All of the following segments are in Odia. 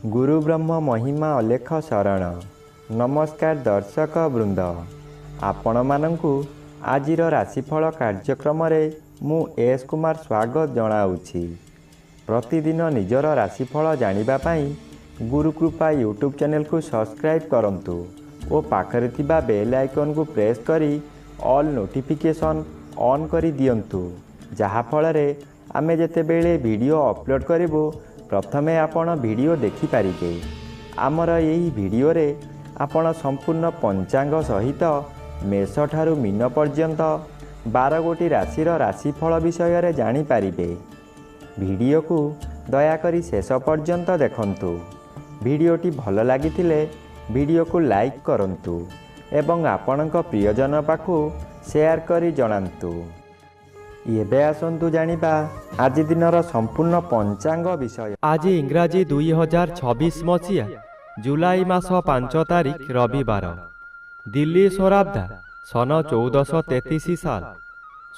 गुरु ब्रह्म महिमा अलेख शरण। नमस्कार दर्शक वृंद, आपण मानंकु आजिर राशिफल कार्यक्रम मु एस कुमार स्वागत जनाऊँगी। प्रतिदिन निजर राशिफल जानिबा पाई गुरुकृपा यूट्यूब चैनल को सब्सक्राइब करंतु और पाखरे थिबा बेल आइकन को प्रेस करी ऑल नोटिफिकेशन ऑन करी दियंतु, जहा फଳରେ आमे जेतेबेले वीडियो अपलोड करिवो प्रथमे आपण वीडियो देखि पारिबे। आमर यही वीडियो रे आपण संपूर्ण पंचांग सहित मेष ठारू मीन पर्यंत 12 गोटी राशिर राशिफल विषय रे जानि पारिबे। वीडियो को दयाकरी शेष पर्यंत देखंतु। वीडियोटी भल लागिथिले वीडियो को लाइक करंतु एवं आपणक प्रियजन पाखु शेयर करी जणांतु। एबे आसंतु जानिबा आज दिनर संपूर्ण पंचांग विषय। आज इंग्राजी 2026 मसीहा जुलाई मास 5 तारिख रविवार। दिल्ली स्वराब्दा सन 1433 साल।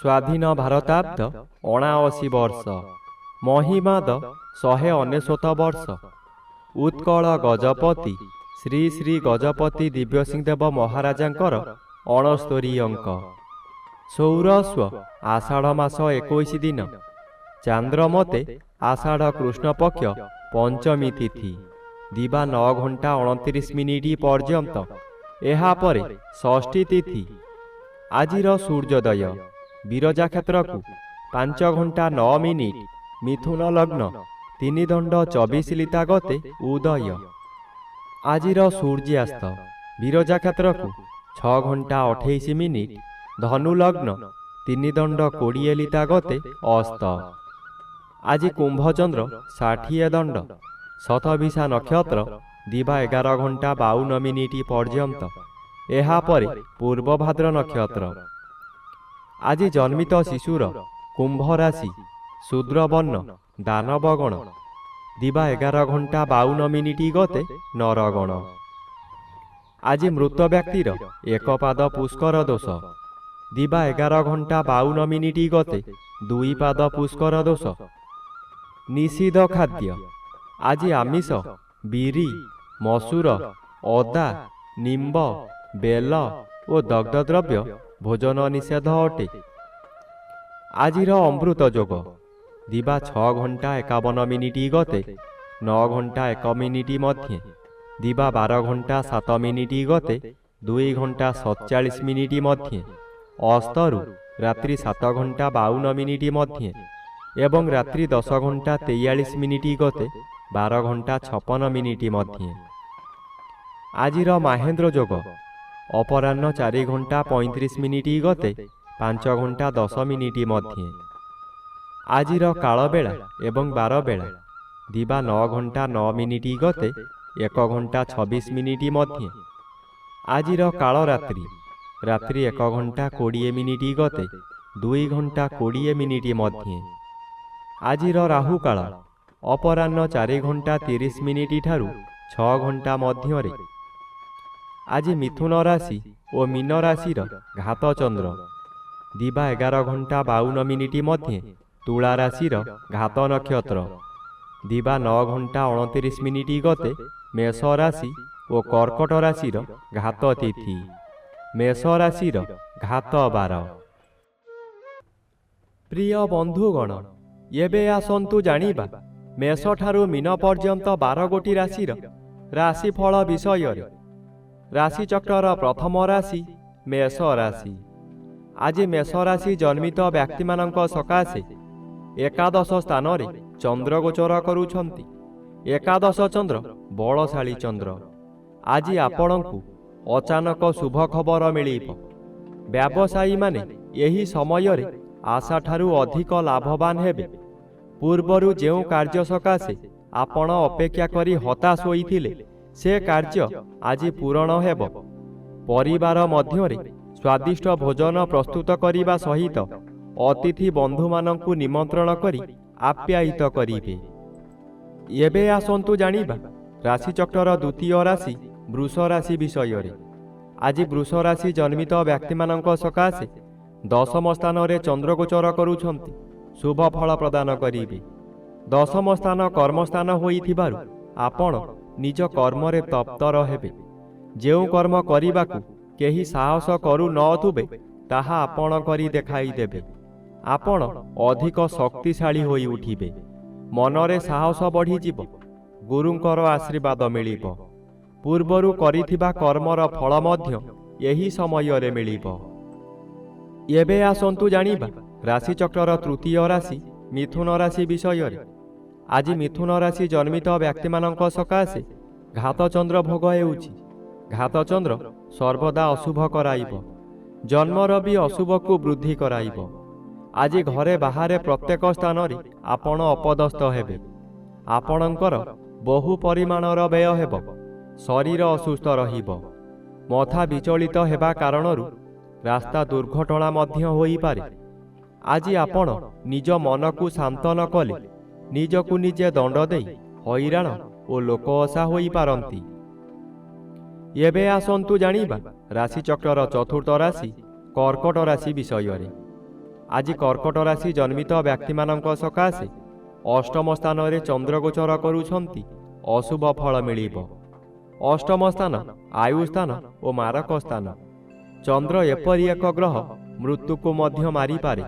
स्वाधीन भारताब्द 79 वर्ष। महिमाद 199 वर्ष। उत्कल गजपति श्री श्री गजपति दिव्यसिंहदेव महाराजांकर 69 अंक। सौरस्व आषाढ़ मास 21 दिन। चांद्रमते आषाढ़ कृष्ण पक्ष पंचमी तिथि दिवा 9 घंटा 29 मिनिट पर्यंत। एहा परे षष्ठी तिथि। आजिर सूर्योदय विरजा क्षेत्र को 5 घंटा 9 मिनिट मिथुन लग्न 3 दंड 24 लिता गते उदय। आजिर सूर्यास्त विरजा क्षेत्र को 6 घंटा 28 मिनिट धनु लग्न 3 दंड 20 लिता गते अस्त। आज कुंभचंद्र 60 दंड शतभिषा नक्षत्र दिवा 11 घंटा 52 मिनिट पर्यंत। एहा परे पूर्व भाद्र नक्षत्र। आज जन्मित शिशुर कुंभ राशि शूद्रवर्ण दानवगण दिवा 11 घंटा 52 मिनिट गते नरगण। आज मृत व्यक्तिर एक पाद पुष्कर दोष दिवा 11 घंटा 52 मिनिट गते 2 पाद पुष्कर दोष। निषिद्ध खाद्य आज आमिष बिरी मसूर अदा निम्ब बेल और दग्ध द्रव्य भोजन निषेध अटे। आजिर अमृत जोग दिवा 6 घंटा 51 मिनिट गते 9 घंटा 1 मिनिट मध्य दिवा 12 घंटा 7 मिनिट गते 2 घंटा 47 मिनिट मध्य। अस्तरु रात्रि 7 घंटा 52 मिनिट मध्य एवं रात्रि 10 घंटा 43 मिनिट गते 12 घंटा 56 मिनिट मध्य। आजिर महेंद्र जोग अपराह्न 4 घंटा 35 मिनिट गते 5 घंटा 10 मिनिट मध्य। आजिर काल बेला एवं 12 बेला दिवा 9 घंटा 9 मिनिट गते 1 घंटा 26 मिनिट मध्य। आजिर काल रात्रि रात्रि 1 घंटा 20 मिनिट गते 2 घंटा 20 मिनिट मध्य। आजिर राहु काल अपराह्न 4 घंटा 30 मिनिट ठारू 6 घंटा मध्य। आज मिथुन राशि और मीन राशिर घात चंद्र दिवा 11 घंटा 52 मिनिट मध्य तुला राशिर घात नक्षत्र दिवा 9 घंटा 29 मिनिट गते मेष राशि और कर्कट राशिर घात तिथि मेष राशिर घात 12। प्रिय बंधुगण, एबे आसंतु जानिबा मेष ठारू मीन पर्यंत 12 गोटी राशिर राशिफल विषय। राशिचक्र प्रथम राशि मेष राशि। आज मेष राशि जन्मित व्यक्ति मानक सकाशे एकादश स्थान रे चंद्र गोचर करुछंती। एकादश चंद्र बलशाली चंद्र। आज आपणकु अचानक शुभ खबर मिलिब। व्यवसायी माने यही समय रे आशा ठारू अधिक लाभवान हेबे। पूर्वरु जेउ कार्य सकाशे आपण अपेक्षा करी हताश होइथिले से कार्य आज पूरण हेब। परिवार मध्य रे स्वादिष्ट भोजन प्रस्तुत करिबा सहित अतिथि बंधु मानंकु निमंत्रण करी आप्यायित करिबे। एबे आसंतु जानिबा राशिचक्र द्वितीय राशि वृष राशि विषय। आज वृष राशि जन्मित व्यक्ति मानक सकाशे 10म स्थान रे चंद्र गोचर करुछंती। शुभ फल प्रदान करिबे। दशम स्थान कर्मस्थान होइथिबारु ଆପଣ ନିଜ କର୍ମରେ ତତ୍ପର ହେବେ। ଯେଉଁ କର୍ମ କରିବାକୁ କେହି ସାହସ କରୁ ନଥିବେ ତାହା ଆପଣ କରି ଦେଖାଇଦେବେ। ଆପଣ ଅଧିକ ଶକ୍ତିଶାଳୀ ହୋଇ ଉଠିବେ। ମନରେ ସାହସ ବଢ଼ିଯିବ। ଗୁରୁଙ୍କର ଆଶୀର୍ବାଦ ମିଳିବ। ପୂର୍ବରୁ କରିଥିବା କର୍ମର ଫଳ ମଧ୍ୟ ଏହି ସମୟରେ ମିଳିବ। ଏବେ ଆସନ୍ତୁ ଜାଣିବା ରାଶିଚକ୍ରର ତୃତୀୟ ରାଶି ମିଥୁନ ରାଶି ବିଷୟରେ। ଆଜି ମିଥୁନ ରାଶି ଜନ୍ମିତ ବ୍ୟକ୍ତିମାନଙ୍କ ସକାଶେ ଘାତଚନ୍ଦ୍ର ଭୋଗ ହେଉଛି। ଘାତଚନ୍ଦ୍ର ସର୍ବଦା ଅଶୁଭ କରାଇବ। ଜନ୍ମର ବି ଅଶୁଭକୁ ବୃଦ୍ଧି କରାଇବ। ଆଜି ଘରେ ବାହାରେ ପ୍ରତ୍ୟେକ ସ୍ଥାନରେ ଆପଣ ଅପଦସ୍ଥ ହେବେ। ଆପଣଙ୍କର ବହୁ ପରିମାଣର ବ୍ୟୟ ହେବ। ଶରୀର ଅସୁସ୍ଥ ରହିବ। ମଥା ବିଚଳିତ ହେବା କାରଣରୁ ରାସ୍ତା ଦୁର୍ଘଟଣା ମଧ୍ୟ ହୋଇପାରେ। ଆଜି ଆପଣ ନିଜ ମନକୁ ଶାନ୍ତ ନ କଲେ ନିଜକୁ ନିଜେ ଦଣ୍ଡ ଦେଇ ହଇରାଣ ଓ ଲୋକଅସା ହୋଇପାରନ୍ତି। ଏବେ ଆସନ୍ତୁ ଜାଣିବା ରାଶିଚକ୍ରର ଚତୁର୍ଥ ରାଶି କର୍କଟ ରାଶି ବିଷୟରେ। ଆଜି କର୍କଟ ରାଶି ଜନ୍ମିତ ବ୍ୟକ୍ତିମାନଙ୍କ ସକାଶେ ଅଷ୍ଟମ ସ୍ଥାନରେ ଚନ୍ଦ୍ରଗୋଚର କରୁଛନ୍ତି। ଅଶୁଭ ଫଳ ମିଳିବ। ଅଷ୍ଟମ ସ୍ଥାନ ଆୟୁ ସ୍ଥାନ ଓ ମାରକ ସ୍ଥାନ। ଚନ୍ଦ୍ର ଏପରି ଏକ ଗ୍ରହ ମୃତ୍ୟୁକୁ ମଧ୍ୟ ମାରିପାରେ।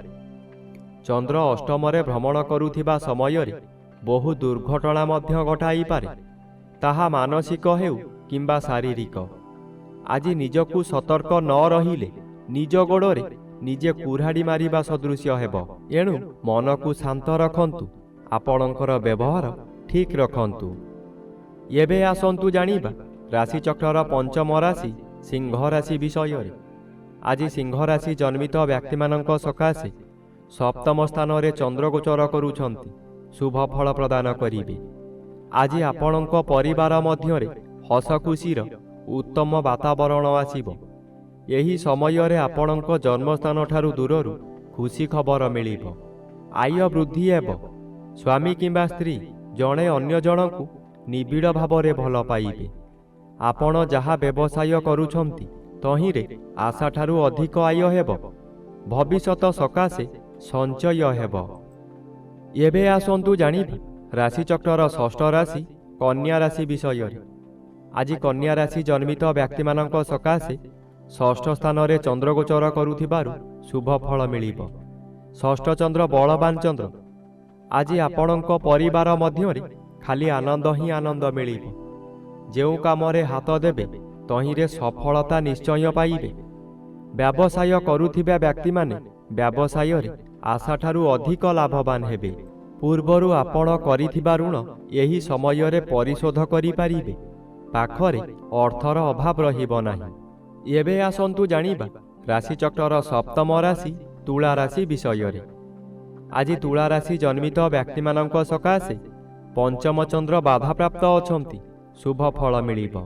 ଚନ୍ଦ୍ର ଅଷ୍ଟମରେ ଭ୍ରମଣ କରୁଥିବା ସମୟରେ ବହୁ ଦୁର୍ଘଟଣା ମଧ୍ୟ ଘଟାଇପାରେ। ତାହା ମାନସିକ ହେଉ କିମ୍ବା ଶାରୀରିକ। ଆଜି ନିଜକୁ ସତର୍କ ନ ରହିଲେ ନିଜ ଗୋଡ଼ରେ ନିଜେ କୁରାଢ଼ି ମାରିବା ସଦୃଶ୍ୟ ହେବ। ଏଣୁ ମନକୁ ଶାନ୍ତ ରଖନ୍ତୁ। ଆପଣଙ୍କର ବ୍ୟବହାର ଠିକ୍ ରଖନ୍ତୁ। ଏବେ ଆସନ୍ତୁ ଜାଣିବା ରାଶିଚକ୍ରର ପଞ୍ଚମ ରାଶି ସିଂହ ରାଶି ବିଷୟରେ। ଆଜି ସିଂହ ରାଶି ଜନ୍ମିତ ବ୍ୟକ୍ତିମାନଙ୍କ ସକାଶେ ସପ୍ତମ ସ୍ଥାନରେ ଚନ୍ଦ୍ରଗୋଚର କରୁଛନ୍ତି। ଶୁଭ ଫଳ ପ୍ରଦାନ କରିବେ। ଆଜି ଆପଣଙ୍କ ପରିବାର ମଧ୍ୟରେ ହସ ଖୁସିର ଉତ୍ତମ ବାତାବରଣ ଆସିବ। ଏହି ସମୟରେ ଆପଣଙ୍କ ଜନ୍ମସ୍ଥାନଠାରୁ ଦୂରରୁ ଖୁସି ଖବର ମିଳିବ। ଆୟ ବୃଦ୍ଧି ହେବ। ସ୍ୱାମୀ କିମ୍ବା ସ୍ତ୍ରୀ ଜଣେ ଅନ୍ୟ ଜଣଙ୍କୁ ନିବିଡ଼ ଭାବରେ ଭଲ ପାଇବେ। ଆପଣ ଯାହା ବ୍ୟବସାୟ କରୁଛନ୍ତି ତହିଁରେ ଆଶାଠାରୁ ଅଧିକ ଆୟ ହେବ। ଭବିଷ୍ୟତ ସକାଶେ ସଞ୍ଚୟ ହେବ। ଏବେ ଆସନ୍ତୁ ଜାଣିବା ରାଶିଚକ୍ରର ଷଷ୍ଠ ରାଶି କନ୍ୟା ରାଶି ବିଷୟରେ। ଆଜି କନ୍ୟା ରାଶି ଜନ୍ମିତ ବ୍ୟକ୍ତିମାନଙ୍କ ସକାଶେ ଷଷ୍ଠ ସ୍ଥାନରେ ଚନ୍ଦ୍ରଗୋଚର କରୁଥିବାରୁ ଶୁଭ ଫଳ ମିଳିବ। ଷଷ୍ଠ ଚନ୍ଦ୍ର ବଳବାନ ଚନ୍ଦ୍ର। ଆଜି ଆପଣଙ୍କ ପରିବାର ମଧ୍ୟରେ ଖାଲି ଆନନ୍ଦ ହିଁ ଆନନ୍ଦ ମିଳିବ। ଯେଉଁ କାମରେ ହାତ ଦେବେ ତହିଁରେ ସଫଳତା ନିଶ୍ଚୟ ପାଇବେ। ବ୍ୟବସାୟ କରୁଥିବା ବ୍ୟକ୍ତିମାନେ ବ୍ୟବସାୟରେ ଆଶାଠାରୁ ଅଧିକ ଲାଭବାନ ହେବେ। ପୂର୍ବରୁ ଆପଣ କରିଥିବା ଋଣ ଏହି ସମୟରେ ପରିଶୋଧ କରିପାରିବେ। ପାଖରେ ଅର୍ଥର ଅଭାବ ରହିବ ନାହିଁ। ଏବେ ଆସନ୍ତୁ ଜାଣିବା ରାଶିଚକ୍ରର ସପ୍ତମ ରାଶି ତୁଳା ରାଶି ବିଷୟରେ। ଆଜି ତୁଳା ରାଶି ଜନ୍ମିତ ବ୍ୟକ୍ତିମାନଙ୍କ ସକାଶେ ପଞ୍ଚମ ଚନ୍ଦ୍ର ବାଧାପ୍ରାପ୍ତ ଅଛନ୍ତି। ଶୁଭ ଫଳ ମିଳିବ।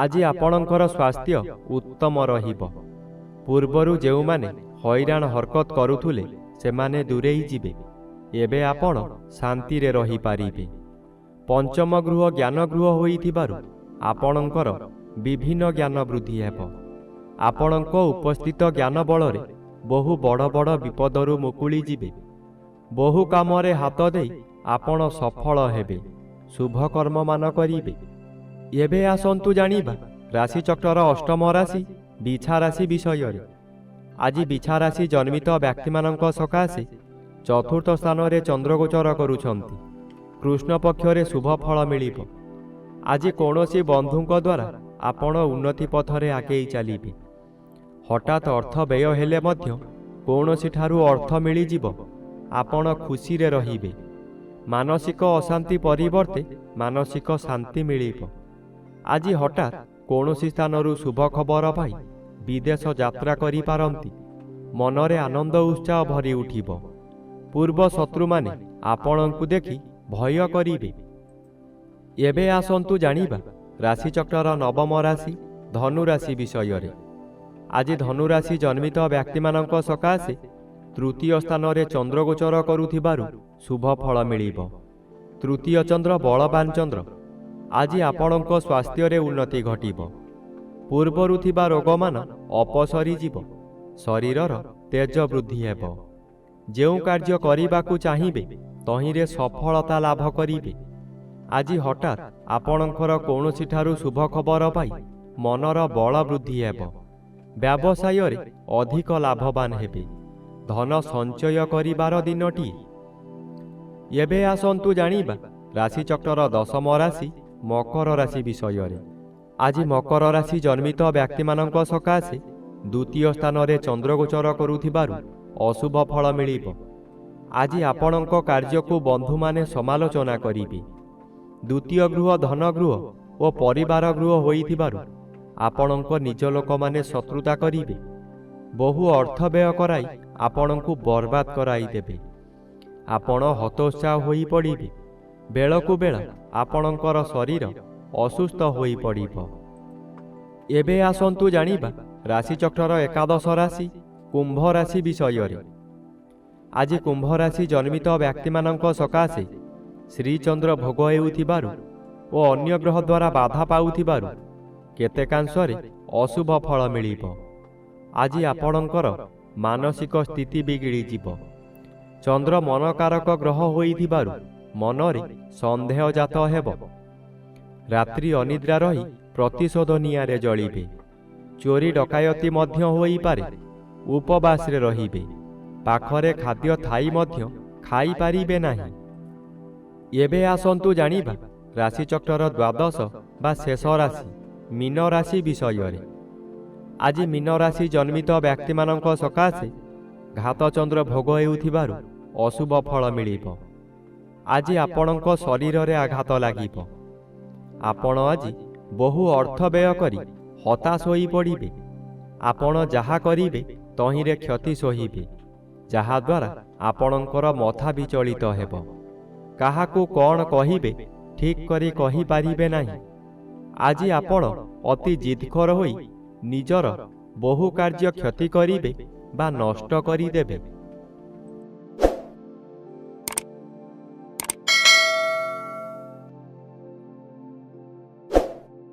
ଆଜି ଆପଣଙ୍କର ସ୍ୱାସ୍ଥ୍ୟ ଉତ୍ତମ ରହିବ। ପୂର୍ବରୁ ଯେଉଁମାନେ ହଇରାଣ ହରକତ କରୁଥିଲେ ସେମାନେ ଦୂରେଇ ଯିବେ। ଏବେ ଆପଣ ଶାନ୍ତିରେ ରହିପାରିବେ। ପଞ୍ଚମ ଗୃହ ଜ୍ଞାନ ଗୃହ ହୋଇଥିବାରୁ ଆପଣଙ୍କର ବିଭିନ୍ନ ଜ୍ଞାନ ବୃଦ୍ଧି ହେବ। ଆପଣଙ୍କ ଉପସ୍ଥିତ ଜ୍ଞାନ ବଳରେ ବହୁ ବଡ଼ ବଡ଼ ବିପଦରୁ ମୁକୁଳି ଯିବେ। ବହୁ କାମରେ ହାତ ଦେଇ ଆପଣ ସଫଳ ହେବେ। ଶୁଭ କର୍ମମାନ କରିବେ। ଏବେ ଆସନ୍ତୁ ଜାଣିବା ରାଶିଚକ୍ରର ଅଷ୍ଟମ ରାଶି ବିଛା ରାଶି ବିଷୟରେ। ଆଜି ବିଛା ରାଶି ଜନ୍ମିତ ବ୍ୟକ୍ତିମାନଙ୍କ ସକାଶେ ଚତୁର୍ଥ ସ୍ଥାନରେ ଚନ୍ଦ୍ରଗୋଚର କରୁଛନ୍ତି। କୃଷ୍ଣ ପକ୍ଷରେ ଶୁଭ ଫଳ ମିଳିବ। ଆଜି କୌଣସି ବନ୍ଧୁଙ୍କ ଦ୍ୱାରା ଆପଣ ଉନ୍ନତି ପଥରେ ଆଗେଇ ଚାଲିବେ। ହଠାତ୍ ଅର୍ଥ ବ୍ୟୟ ହେଲେ ମଧ୍ୟ କୌଣସିଠାରୁ ଅର୍ଥ ମିଳିଯିବ। ଆପଣ ଖୁସିରେ ରହିବେ। ମାନସିକ ଅଶାନ୍ତି ପରିବର୍ତ୍ତେ ମାନସିକ ଶାନ୍ତି ମିଳିବ। ଆଜି ହଠାତ୍ କୌଣସି ସ୍ଥାନରୁ ଶୁଭ ଖବର ପାଇ ବିଦେଶ ଯାତ୍ରା କରିପାରନ୍ତି। ମନରେ ଆନନ୍ଦ ଉତ୍ସାହ ଭରି ଉଠିବ। ପୂର୍ବ ଶତ୍ରୁମାନେ ଆପଣଙ୍କୁ ଦେଖି ଭୟ କରିବେ। ଏବେ ଆସନ୍ତୁ ଜାଣିବା ରାଶିଚକ୍ରର ନବମ ରାଶି ଧନୁ ରାଶି ବିଷୟରେ। ଆଜି ଧନୁ ରାଶି ଜନ୍ମିତ ବ୍ୟକ୍ତିମାନଙ୍କ ସକାଶେ ତୃତୀୟ ସ୍ଥାନରେ ଚନ୍ଦ୍ରଗୋଚର କରୁଥିବାରୁ ଶୁଭ ଫଳ ମିଳିବ। ତୃତୀୟ ଚନ୍ଦ୍ର ବଳବାନ ଚନ୍ଦ୍ର। ଆଜି ଆପଣଙ୍କ ସ୍ୱାସ୍ଥ୍ୟରେ ଉନ୍ନତି ଘଟିବ। ପୂର୍ବରୁ ଥିବା ରୋଗମାନ ଅପସରିଯିବ। ଶରୀରର ତେଜ ବୃଦ୍ଧି ହେବ। ଯେଉଁ କାର୍ଯ୍ୟ କରିବାକୁ ଚାହିଁବେ ତହିଁରେ ସଫଳତା ଲାଭ କରିବେ। ଆଜି ହଠାତ୍ ଆପଣଙ୍କର କୌଣସିଠାରୁ ଶୁଭ ଖବର ପାଇ ମନର ବଳ ବୃଦ୍ଧି ହେବ। ବ୍ୟବସାୟରେ ଅଧିକ ଲାଭବାନ ହେବେ। ଧନ ସଞ୍ଚୟ କରିବାର ଦିନଟିଏ। ଏବେ ଆସନ୍ତୁ ଜାଣିବା ରାଶିଚକ୍ରର ଦଶମ ରାଶି ମକର ରାଶି ବିଷୟରେ। ଆଜି ମକର ରାଶି ଜନ୍ମିତ ବ୍ୟକ୍ତିମାନଙ୍କ ସକାଶେ ଦ୍ୱିତୀୟ ସ୍ଥାନରେ ଚନ୍ଦ୍ରଗୋଚର କରୁଥିବାରୁ ଅଶୁଭ ଫଳ ମିଳିବ। ଆଜି ଆପଣଙ୍କ କାର୍ଯ୍ୟକୁ ବନ୍ଧୁମାନେ ସମାଲୋଚନା କରିବେ। ଦ୍ୱିତୀୟ ଗୃହ ଧନଗୃହ ଓ ପରିବାର ଗୃହ ହୋଇଥିବାରୁ ଆପଣଙ୍କ ନିଜ ଲୋକମାନେ ଶତ୍ରୁତା କରିବେ। ବହୁ ଅର୍ଥ ବ୍ୟୟ କରାଇ ଆପଣଙ୍କୁ ବର୍ବାଦ କରାଇଦେବେ। ଆପଣ ହତୋତ୍ସାହ ହୋଇପଡ଼ିବେ। ବେଳକୁ ବେଳ ଆପଣଙ୍କର ଶରୀର ଅସୁସ୍ଥ ହୋଇପଡ଼ିବ। ଏବେ ଆସନ୍ତୁ ଜାଣିବା ରାଶିଚକ୍ରର ଏକାଦଶ ରାଶି କୁମ୍ଭ ରାଶି ବିଷୟରେ। ଆଜି କୁମ୍ଭ ରାଶି ଜନ୍ମିତ ବ୍ୟକ୍ତିମାନଙ୍କ ସକାଶେ ଶ୍ରୀଚନ୍ଦ୍ର ଭୋଗ ହେଉଥିବାରୁ ଓ ଅନ୍ୟ ଗ୍ରହ ଦ୍ୱାରା ବାଧା ପାଉଥିବାରୁ କେତେକାଂଶରେ ଅଶୁଭ ଫଳ ମିଳିବ। ଆଜି ଆପଣଙ୍କର ମାନସିକ ସ୍ଥିତି ବିଗିଡ଼ିଯିବ। ଚନ୍ଦ୍ର ମନକାରକ ଗ୍ରହ ହୋଇଥିବାରୁ ମନରେ ସନ୍ଦେହ ଜାତ ହେବ। ରାତ୍ରି ଅନିଦ୍ରା ରହି ପ୍ରତିଶୋଧ ନିଆଁରେ ଜଳିବେ। ଚୋରି ଡକାୟତି ମଧ୍ୟ ହୋଇପାରେ। ଉପବାସରେ ରହିବେ। ପାଖରେ ଖାଦ୍ୟ ଥାଇ ମଧ୍ୟ ଖାଇପାରିବେ ନାହିଁ। ଏବେ ଆସନ୍ତୁ ଜାଣିବା ରାଶିଚକ୍ରର ଦ୍ୱାଦଶ ବା ଶେଷ ରାଶି ମୀନ ରାଶି ବିଷୟରେ। ଆଜି ମୀନ ରାଶି ଜନ୍ମିତ ବ୍ୟକ୍ତିମାନଙ୍କ ସକାଶେ ଘାତଚନ୍ଦ୍ର ଭୋଗ ହେଉଥିବାରୁ ଅଶୁଭ ଫଳ ମିଳିବ। ଆଜି ଆପଣଙ୍କ ଶରୀରରେ ଆଘାତ ଲାଗିବ। ଆପଣ ଆଜି ବହୁ ଅର୍ଥ ବ୍ୟୟ କରି ହତାଶ ହୋଇପଡ଼ିବେ। ଆପଣ ଯାହା କରିବେ ତହିଁରେ କ୍ଷତି ସହିବେ, ଯାହାଦ୍ୱାରା ଆପଣଙ୍କର ମଥା ବିଚଳିତ ହେବ। କାହାକୁ କ'ଣ କହିବେ ଠିକ୍ କରି କହିପାରିବେ ନାହିଁ। ଆଜି ଆପଣ ଅତି ଜିଦଖୋର ହୋଇ ନିଜର ବହୁ କାର୍ଯ୍ୟ କ୍ଷତି କରିବେ ବା ନଷ୍ଟ କରିଦେବେ।